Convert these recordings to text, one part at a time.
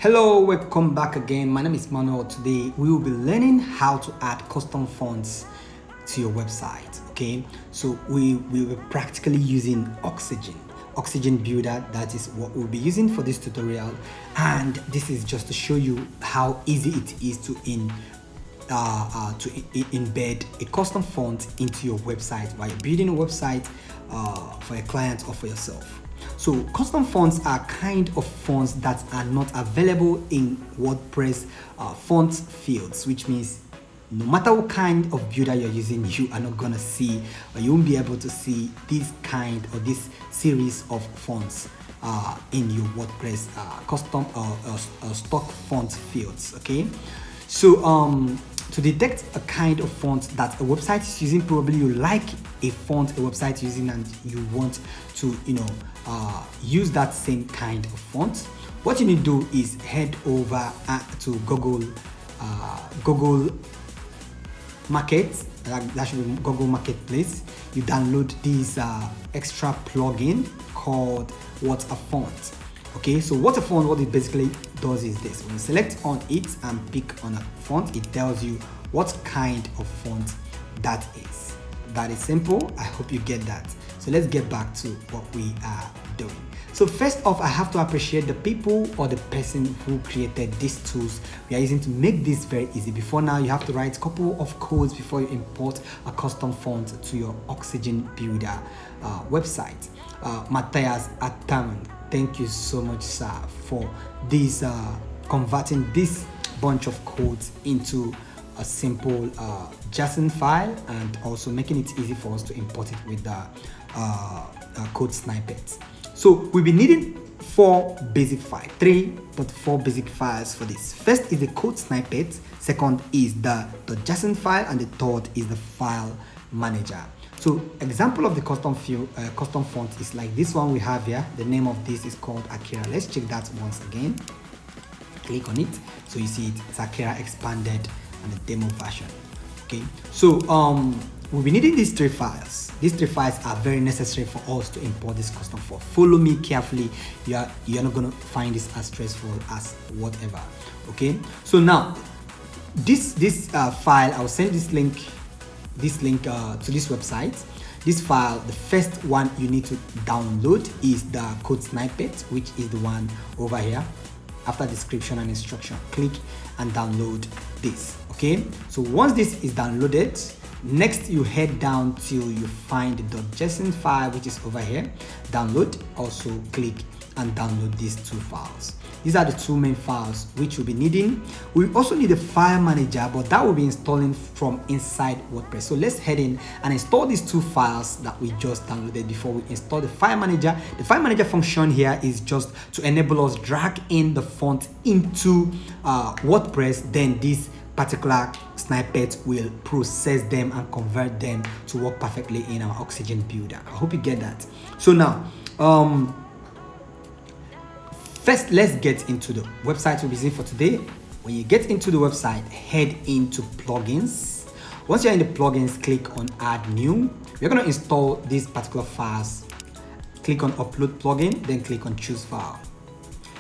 Hello, welcome back again. My name is Manuel. Today we will be learning how to add custom fonts to your website. Okay, so we will be practically using Oxygen Builder. That is what we'll be using for this tutorial, and this is just to show you how easy it is to embed a custom font into your website while you're building a website for a client or for yourself. So custom fonts are kind of fonts that are not available in WordPress font fields, which means no matter what kind of builder you're using, you are not gonna see, or you won't be able to see this kind or this series of fonts in your WordPress custom or stock font fields. Okay, so to detect a kind of font that a website is using, probably you like a font a website is using and you want to use that same kind of font, what you need to do is head over to Google Market. That should be Google Marketplace. You download this extra plugin called What a Font. Okay, so What a Font, what it basically does is this: when you select on it and pick on a font, it tells you what kind of font that is. That is simple. I hope you get that. So let's get back to what we are doing. So first off, I have to appreciate the people or the person who created these tools we are using to make this very easy. Before now, you have to write a couple of codes before you import a custom font to your Oxygen Builder website. Matthias Ataman, thank you so much, sir, for this converting this bunch of codes into a simple JSON file and also making it easy for us to import it with the code snippets. So we'll be needing three but four basic files for this. First is the code snippet, second is the JSON file, and the third is the file manager. So example of the custom font is like this one we have here. The name of this is called Akira. Let's check that once again. Click on it, so you see it's Akira expanded and the demo version. Okay, so we'll be needing these three files. These three files are very necessary for us to import this custom font. Follow me carefully. You're not going to find this as stressful as whatever. Okay, so now this file, I'll send this link to this website. This file, the first one you need to download is the code snippet, which is the one over here. After description and instruction, click and download this. Okay, so once this is downloaded, next you head down till you find the .json file, which is over here. Download, also click and download these two files. These are the two main files which we'll be needing. We also need a file manager, but that will be installing from inside WordPress. So let's head in and install these two files that we just downloaded before we install the file manager. The file manager function here is just to enable us drag in the font into WordPress. Then this particular snippet will process them and convert them to work perfectly in our Oxygen Builder. I hope you get that. So now first, let's get into the website we're using for today. When you get into the website, head into plugins. Once you're in the plugins, click on add new. We're going to install these particular files. Click on upload plugin, then click on choose file.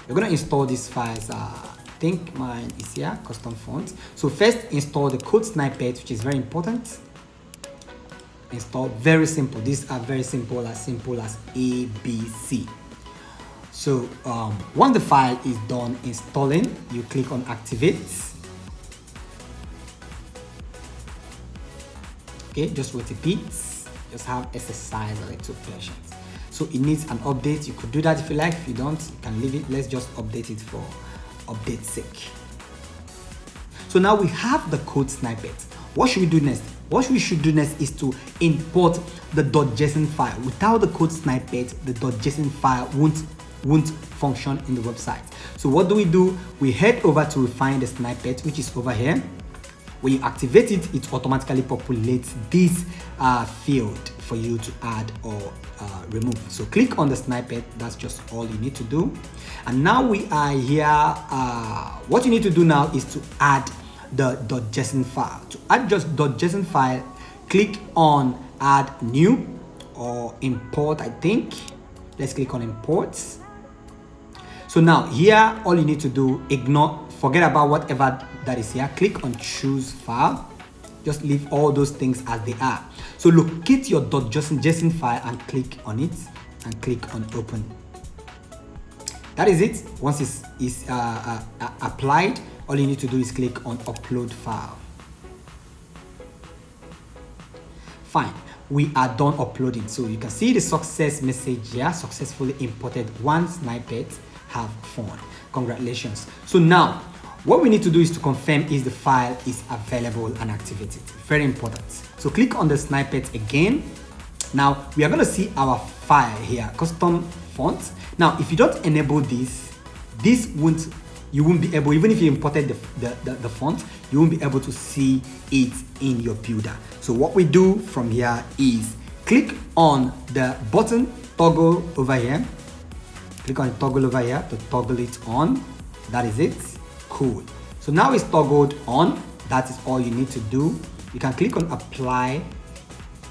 We're going to install these files. I think mine is here, custom font. So first, install the code snippet, which is very important. Install, very simple. These are very simple as ABC. So once the file is done installing, you click on activate. Okay, just repeat. Just have exercise like 2 versions. So it needs an update. You could do that if you like. If you don't, you can leave it. Let's just update it for update's sake. So now we have the code snippet. What should we do next? What we should do next is to import the .json file. Without the code snippet, the .json file won't function in the website. So what do? We head over to find the snippet, which is over here. When you activate it, it automatically populates this field for you to add or remove. So click on the snippet. That's just all you need to do. And now we are here. What you need to do now is to add the .json file. To add just .json file, click on add new or import. I think let's click on imports. So now here, all you need to do, forget about whatever that is here. Click on choose file. Just leave all those things as they are. So locate your .json file and click on it and click on open. That is it. Once it's applied, all you need to do is click on upload file. Fine, we are done uploading. So you can see the success message here. Successfully imported one snippet. Have fun. Congratulations. So now what we need to do is to confirm if the file is available and activated. Very important. So click on the snippet again. Now we are going to see our file here, custom font. Now if you don't enable this, you won't be able, even if you imported the font, you won't be able to see it in your builder. So what we do from here is click on the button toggle over here. Click on toggle over here to toggle it on. That is it. Cool. So now it's toggled on. That is all you need to do. You can click on apply.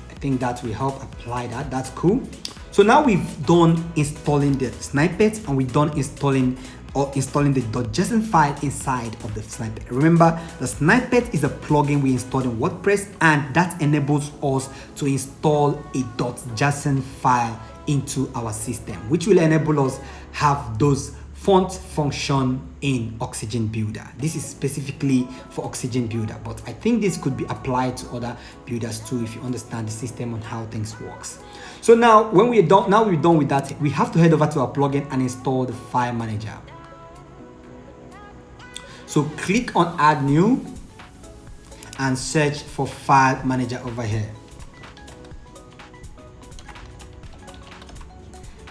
I think that will help apply that. That's cool. So now we've done installing the snippet and we've done installing the .json file inside of the snippet. Remember, the snippet is a plugin we installed in WordPress, and that enables us to install a .json file into our system, which will enable us have those font function in Oxygen Builder. This is specifically for Oxygen Builder, but I think this could be applied to other builders too if you understand the system on how things works. So now when we're done with that, we have to head over to our plugin and install the file manager. So click on add new and search for file manager over here.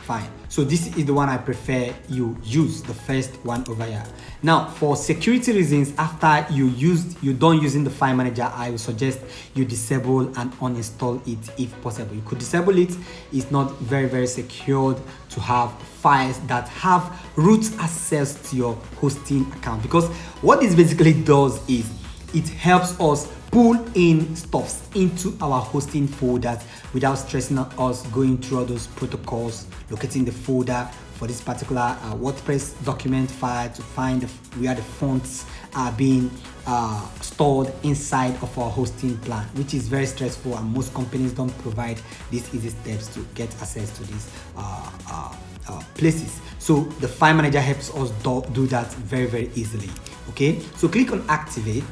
Fine. So this is the one I prefer you use, the first one over here. Now for security reasons, after you're done using the file manager, I will suggest you disable and uninstall it if possible. You could disable it. It's not very secured to have files that have root access to your hosting account, because what this basically does is it helps us pull in stuffs into our hosting folders without stressing us going through all those protocols, locating the folder for this particular WordPress document file to find where the fonts are being stored inside of our hosting plan, which is very stressful, and most companies don't provide these easy steps to get access to these places. So the file manager helps us do that very easily. Okay, so click on activate.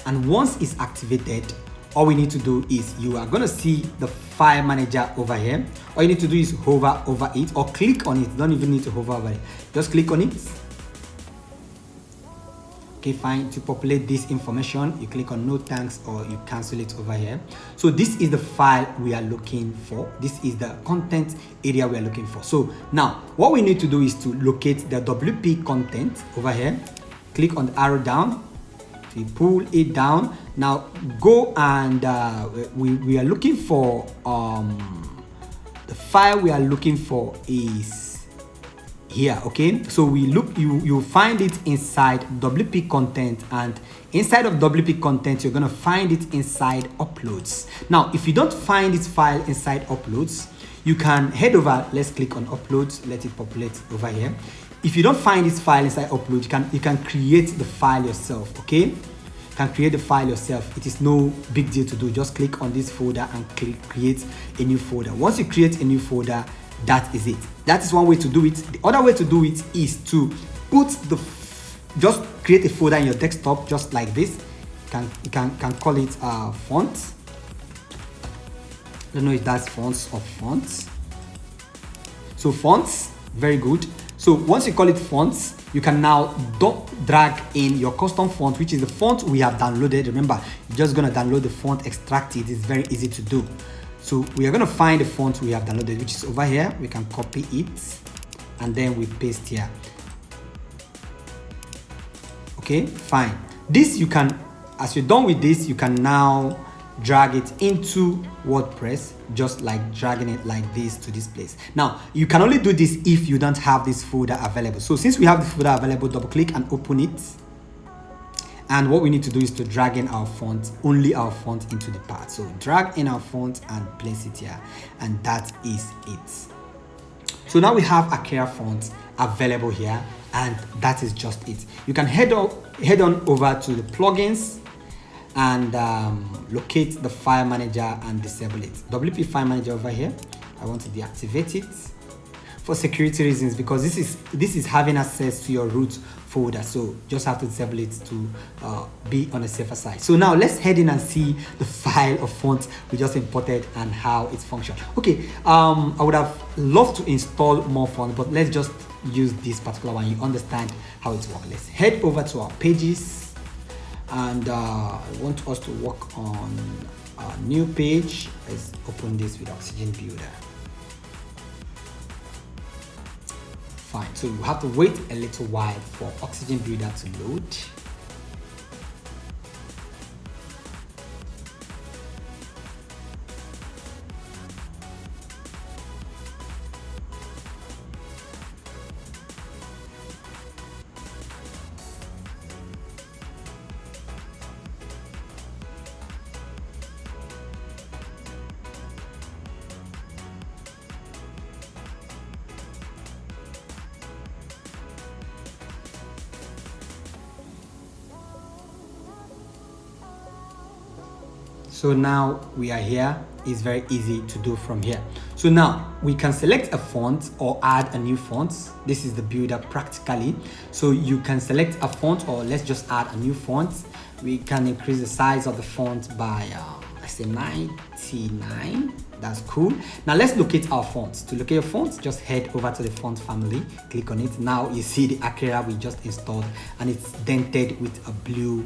And once it's activated, all we need to do is, you are going to see the file manager over here. All you need to do is hover over it or click on it. You don't even need to hover over it. Just click on it. Okay, fine. To populate this information, you click on no thanks or you cancel it over here. So this is the file we are looking for. This is the content area we are looking for. So now what we need to do is to locate the WP content over here. Click on the arrow down. We pull it down. Now go and we are looking for the file we are looking for is here. Okay, so we look, you find it inside WP content, and inside of WP content you're gonna find it inside uploads. Now if you don't find this file inside uploads, you can head over. Let's click on uploads, let it populate over here. If you don't find this file inside upload, you can create the file yourself. Okay, you can create the file yourself. It is no big deal to do. Just click on this folder and create a new folder. Once you create a new folder, that is it. That is one way to do it. The other way to do it is to just create a folder in your desktop, just like this. You can call it fonts. I don't know if that's fonts or fonts. So fonts, very good. So once you call it fonts, you can now drag in your custom font, which is the font we have downloaded. Remember, you're just gonna download the font, extract it. It's very easy to do. So we are gonna find the font we have downloaded, which is over here. We can copy it and then we paste here. Okay, fine. This you can, as you're done with this, you can now drag it into WordPress, just like dragging it like this to this place. Now you can only do this if you don't have this folder available. So since we have the folder available, double click and open it, And what we need to do is to drag in our font, only our font, into the path. So drag in our font and place it here, and that is it. So now we have Akira font available here, and that is just it. You can head on over to the plugins and locate the file manager and disable it. WP file manager over here, I want to deactivate it for security reasons, because this is having access to your root folder, so just have to disable it to be on the safer side. So now let's head in and see the file of fonts we just imported and how it functions. Okay, I would have loved to install more fonts, but let's just use this particular one. You understand how it works. Let's head over to our pages, and I want us to work on a new page. Let's open this with Oxygen Builder. Fine, so you have to wait a little while for Oxygen Builder to load. So now we are here. It's very easy to do from here. So now we can select a font or add a new font. This is the builder practically. So you can select a font, or let's just add a new font. We can increase the size of the font by let's say 99. That's cool. Now let's locate our fonts. To locate your fonts, just head over to the font family, click on it. Now you see the Akira we just installed, and it's dented with a blue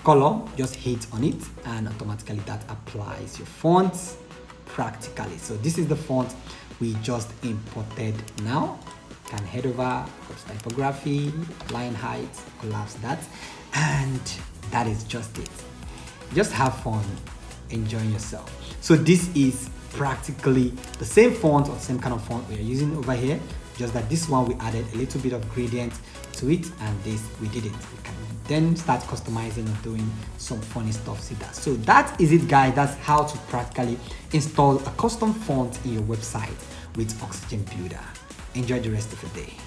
color. Just hit on it and automatically that applies your fonts practically. So this is the font we just imported. Now can head over, go to typography, line height, collapse that, and that is just it. Just have fun enjoying yourself. So this is practically the same font or same kind of font we are using over here, just that this one we added a little bit of gradient to it, and this we didn't. We can then start customizing or doing some funny stuff. See that? So that is it, guys. That's how to practically install a custom font in your website with Oxygen Builder. Enjoy the rest of the day.